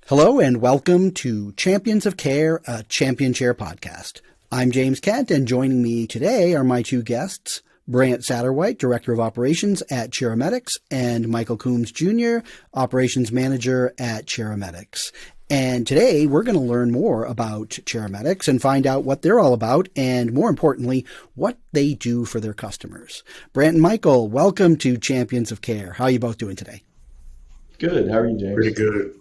Hello and welcome to Champions of Care, a Champion Chair podcast. I'm James Kent, and joining me today are my two guests, Brant Satterwhite, Director of Operations at ChairMedics, and Michael Coombs Jr., Operations Manager at ChairMedics. And today we're going to learn more about ChairMedics and find out what they're all about and, more importantly, what they do for their customers. Brant and Michael, welcome to Champions of Care. How are you both doing today? Good. How are you, James? Pretty good.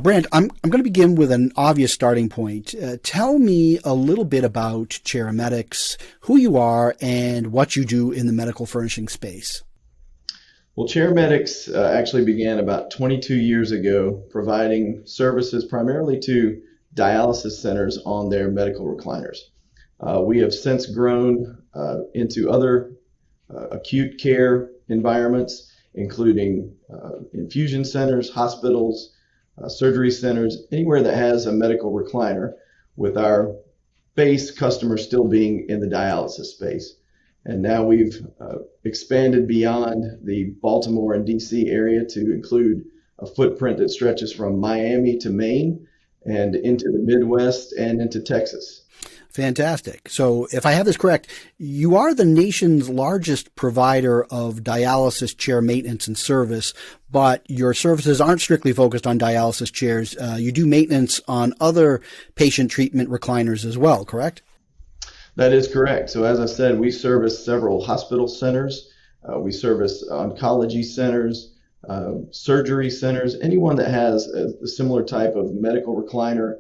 Brant, I'm going to begin with an obvious starting point. Tell me a little bit about ChairMedics, who you are, and what you do in the medical furnishing space. Well, ChairMedics actually began about 22 years ago, providing services primarily to dialysis centers on their medical recliners. We have since grown into other acute care environments, including infusion centers, hospitals, surgery centers, anywhere that has a medical recliner, with our base customers still being in the dialysis space. And now we've expanded beyond the Baltimore and DC area to include a footprint that stretches from Miami to Maine and into the Midwest and into Texas. Fantastic. So if I have this correct, you are the nation's largest provider of dialysis chair maintenance and service, but your services aren't strictly focused on dialysis chairs. You do maintenance on other patient treatment recliners as well, correct? That is correct. So as I said, we service several hospital centers. We service oncology centers, surgery centers, anyone that has a similar type of medical recliner.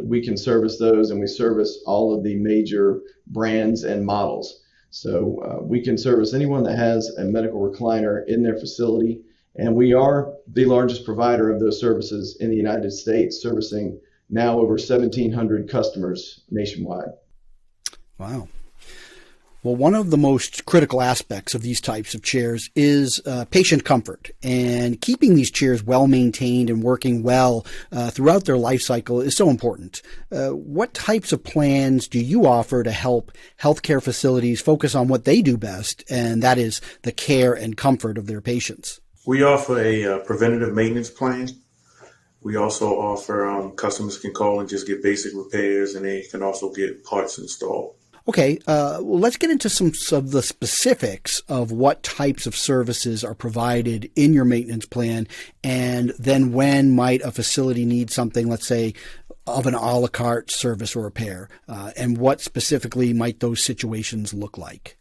We can service those, and we service all of the major brands and models. So we can service anyone that has a medical recliner in their facility, and we are the largest provider of those services in the United States, servicing now over 1,700 customers nationwide. Wow. Well, one of the most critical aspects of these types of chairs is patient comfort, and keeping these chairs well maintained and working well throughout their life cycle is so important. What types of plans do you offer to help healthcare facilities focus on what they do best, and that is the care and comfort of their patients? We offer a preventative maintenance plan. We also offer customers can call and just get basic repairs, and they can also get parts installed. Okay, well, let's get into some of the specifics of what types of services are provided in your maintenance plan, and then when might a facility need something, let's say, of an a la carte service or repair, and what specifically might those situations look like?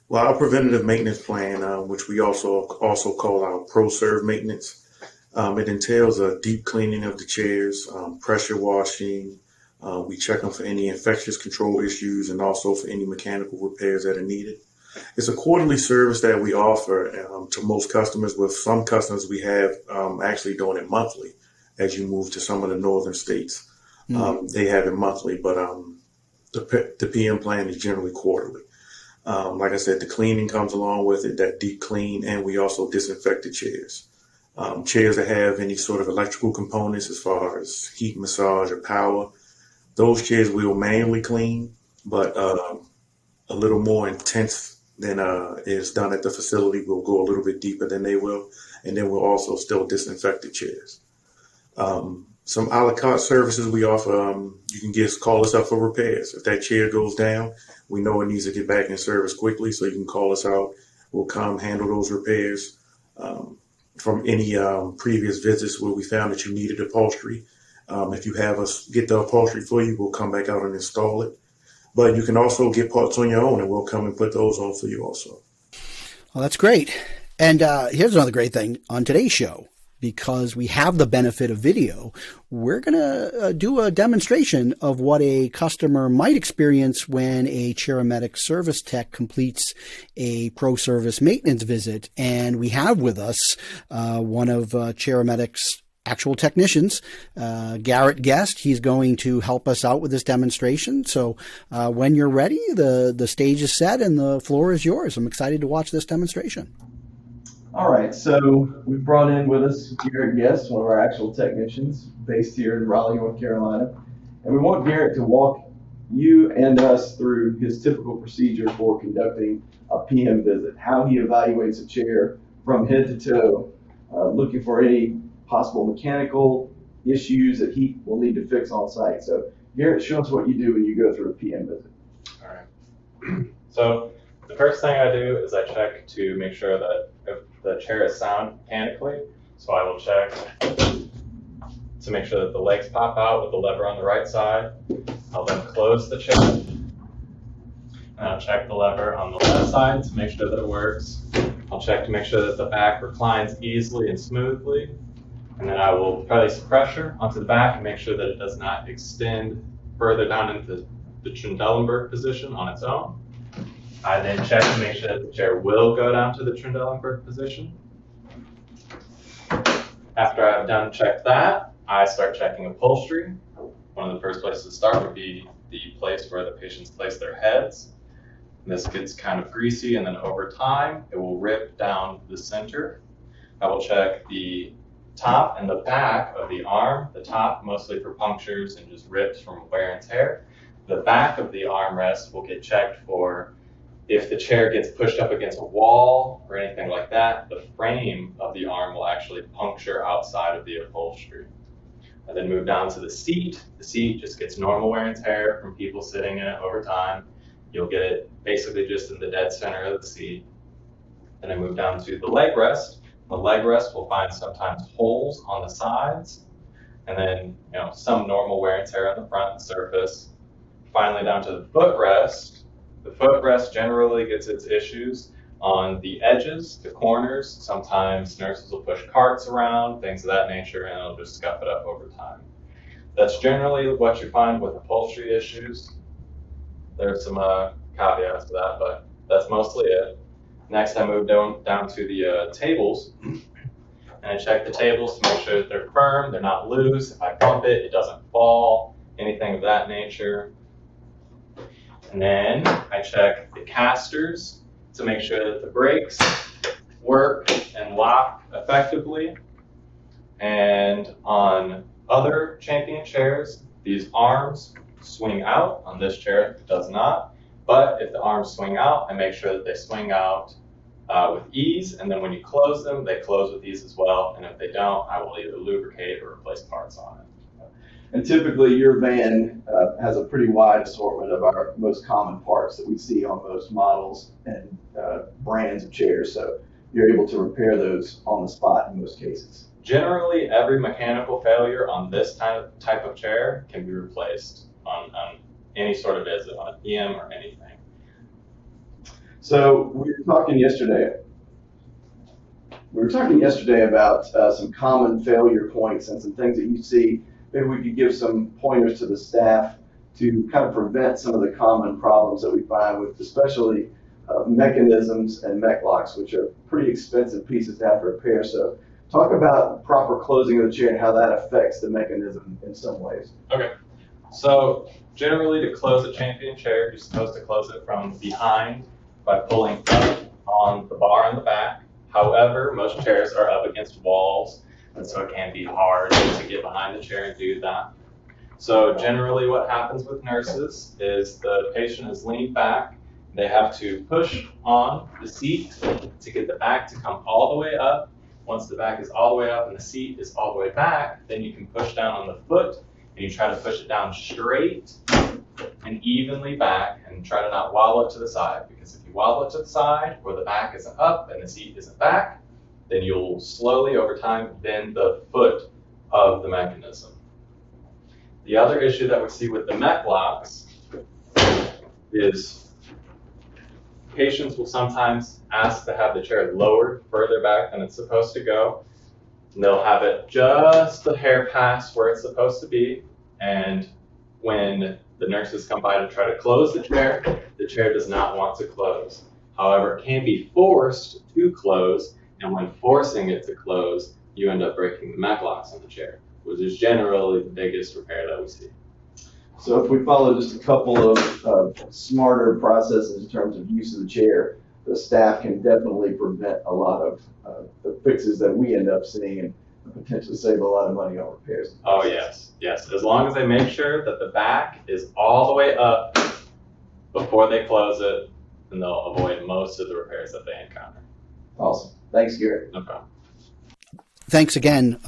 Well, our preventative maintenance plan, which we also call our ProServe maintenance, it entails a deep cleaning of the chairs, pressure washing. We check them for any infectious control issues and also for any mechanical repairs that are needed. It's a quarterly service that we offer to most customers. With some customers, we have actually doing it monthly. As you move to some of the northern states, they have it monthly, but the PM plan is generally quarterly. Like I said, the cleaning comes along with it, that deep clean, and we also disinfect the chairs. Chairs that have any sort of electrical components as far as heat, massage, or power, those chairs we will manually clean, but a little more intense than is done at the facility. We'll go a little bit deeper than they will, and then we'll also still disinfect the chairs. Some a la carte services we offer, you can just call us up for repairs. If that chair goes down, we know it needs to get back in service quickly, so you can call us out. We'll come handle those repairs. From any previous visits where we found that you needed upholstery, if you have us get the upholstery for you, we'll come back out and install it. But you can also get parts on your own, and we'll come and put those on for you also. Well, that's great. And here's another great thing on today's show. Because we have the benefit of video, we're going to do a demonstration of what a customer might experience when a ChairMedics service tech completes a pro service maintenance visit. And we have with us one of ChairMedics' actual technicians, Garrett Guest. He's going to help us out with this demonstration. So when you're ready, the stage is set and the floor is yours. I'm excited to watch this demonstration. All right, so we've brought in with us Garrett Guest, one of our actual technicians based here in Raleigh, North Carolina. And we want Garrett to walk you and us through his typical procedure for conducting a PM visit, how he evaluates a chair from head to toe, looking for any possible mechanical issues that he will need to fix on site. So Garrett, show us what you do when you go through a PM visit. All right. So the first thing I do is I check to make sure that if the chair is sound mechanically. So I will check to make sure that the legs pop out with the lever on the right side. I'll then close the chair. And I'll check the lever on the left side to make sure that it works. I'll check to make sure that the back reclines easily and smoothly. And then I will place pressure onto the back and make sure that it does not extend further down into the Trendelenburg position on its own. I then check to make sure that the chair will go down to the Trendelenburg position. After I've done check that, I start checking upholstery. One of the first places to start would be the place where the patients place their heads. And this gets kind of greasy, and then over time, it will rip down the center. I will check the top and the back of the arm. The top mostly for punctures and just rips from wear and tear. The back of the armrest will get checked for if the chair gets pushed up against a wall or anything like that. The frame of the arm will actually puncture outside of the upholstery. I then move down to the seat. The seat just gets normal wear and tear from people sitting in it over time. You'll get it basically just in the dead center of the seat. Then I move down to the leg rest. The leg rest will find sometimes holes on the sides, and then some normal wear and tear on the front surface. Finally, down to the footrest. The footrest generally gets its issues on the edges, the corners. Sometimes nurses will push carts around, things of that nature, and it'll just scuff it up over time. That's generally what you find with upholstery issues. There's some caveats to that, but that's mostly it. Next, I move down to the tables, and I check the tables to make sure that they're firm, they're not loose. If I bump it, it doesn't fall, anything of that nature. And then I check the casters to make sure that the brakes work and lock effectively. And on other Champion chairs, these arms swing out. On this chair, it does not. But if the arms swing out, I make sure that they swing out with ease. And then when you close them, they close with ease as well. And if they don't, I will either lubricate or replace parts on it. And typically your van has a pretty wide assortment of our most common parts that we see on most models and brands of chairs. So you're able to repair those on the spot in most cases. Generally, every mechanical failure on this type of chair can be replaced on any sort of visit, on a PM or anything. So we were talking yesterday about some common failure points and some things that you see. Maybe we could give some pointers to the staff to kind of prevent some of the common problems that we find with especially mechanisms and mech locks, which are pretty expensive pieces to have to repair. So talk about proper closing of the chair and how that affects the mechanism in some ways. Okay. So generally to close a Champion chair, you're supposed to close it from behind by pulling up on the bar in the back. However, most chairs are up against walls, and so it can be hard to get behind the chair and do that. So generally what happens with nurses is the patient is leaned back. They have to push on the seat to get the back to come all the way up. Once the back is all the way up and the seat is all the way back, then you can push down on the foot and you try to push it down straight and evenly back and try to not wobble it to the side, because if you wobble it to the side where the back isn't up and the seat isn't back, then you'll slowly over time bend the foot of the mechanism. The other issue that we see with the mech locks is patients will sometimes ask to have the chair lowered further back than it's supposed to go. And they'll have it just a hair past where it's supposed to be. And when the nurses come by to try to close the chair does not want to close. However, it can be forced to close, and when forcing it to close, you end up breaking the mech locks on the chair, which is generally the biggest repair that we see. So if we follow just a couple of smarter processes in terms of use of the chair, the staff can definitely prevent a lot of the fixes that we end up seeing and potentially save a lot of money on repairs. Oh yes, yes. As long as they make sure that the back is all the way up before they close it, then they'll avoid most of the repairs that they encounter. Awesome. Thanks, Garrett. No problem. Thanks again,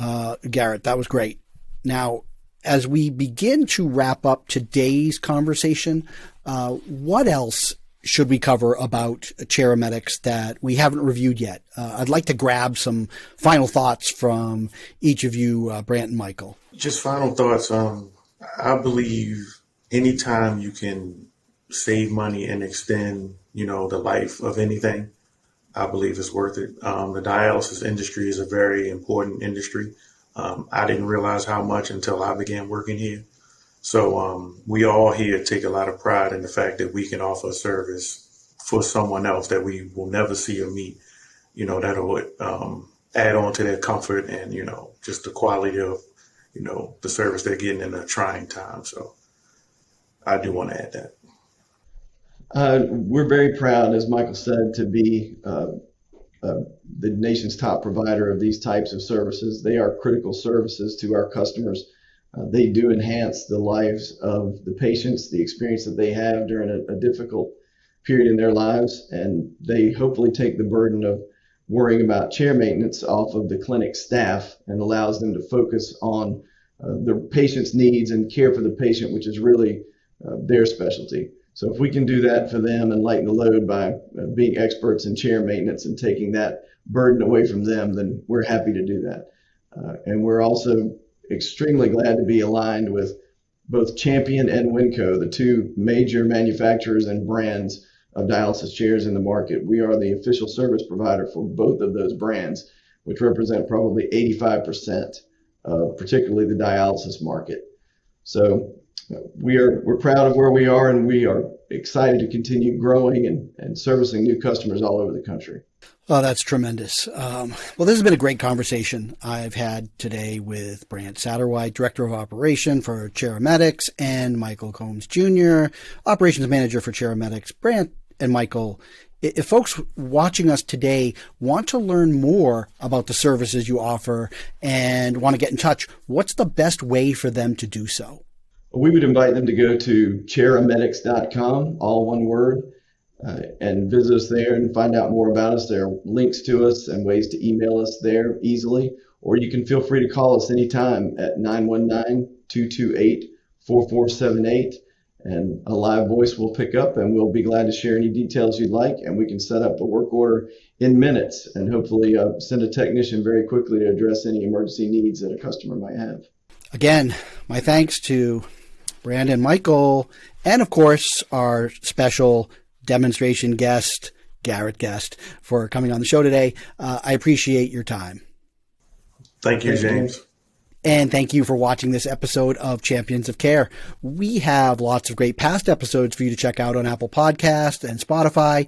Garrett. That was great. Now, as we begin to wrap up today's conversation, what else should we cover about ChairMedics that we haven't reviewed yet? I'd like to grab some final thoughts from each of you, Brant and Michael. Just final thoughts. I believe anytime you can save money and extend, the life of anything, I believe it's worth it. The dialysis industry is a very important industry. I didn't realize how much until I began working here. So we all here take a lot of pride in the fact that we can offer a service for someone else that we will never see or meet, that'll add on to their comfort and, just the quality of, the service they're getting in a trying time. So I do want to add that. We're very proud, as Michael said, to be the nation's top provider of these types of services. They are critical services to our customers. They do enhance the lives of the patients, the experience that they have during a difficult period in their lives, and they hopefully take the burden of worrying about chair maintenance off of the clinic staff and allows them to focus on the patient's needs and care for the patient, which is really their specialty. So if we can do that for them and lighten the load by being experts in chair maintenance and taking that burden away from them, then we're happy to do that. And we're also extremely glad to be aligned with both Champion and Winco, the two major manufacturers and brands of dialysis chairs in the market. We are the official service provider for both of those brands, which represent probably 85% of particularly the dialysis market. So we're proud of where we are, and we are excited to continue growing and servicing new customers all over the country. Oh, that's tremendous. Well, this has been a great conversation I've had today with Brant Satterwhite, Director of Operation for ChairMedics, and Michael Coombs Jr., Operations Manager for ChairMedics. Brant and Michael, if folks watching us today want to learn more about the services you offer and want to get in touch, what's the best way for them to do so? We would invite them to go to ChairMedics.com, all one word, and visit us there and find out more about us. There are links to us and ways to email us there easily, or you can feel free to call us anytime at 919-228-4478, and a live voice will pick up, and we'll be glad to share any details you'd like, and we can set up a work order in minutes and hopefully send a technician very quickly to address any emergency needs that a customer might have. Again, my thanks to Brant and Michael, and of course, our special demonstration guest, Garrett Guest, for coming on the show today. I appreciate your time. Thank you, James. And thank you for watching this episode of Champions of Care. We have lots of great past episodes for you to check out on Apple Podcasts and Spotify.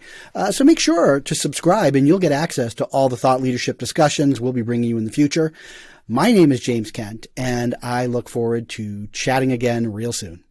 So make sure to subscribe and you'll get access to all the thought leadership discussions we'll be bringing you in the future. My name is James Kent, and I look forward to chatting again real soon.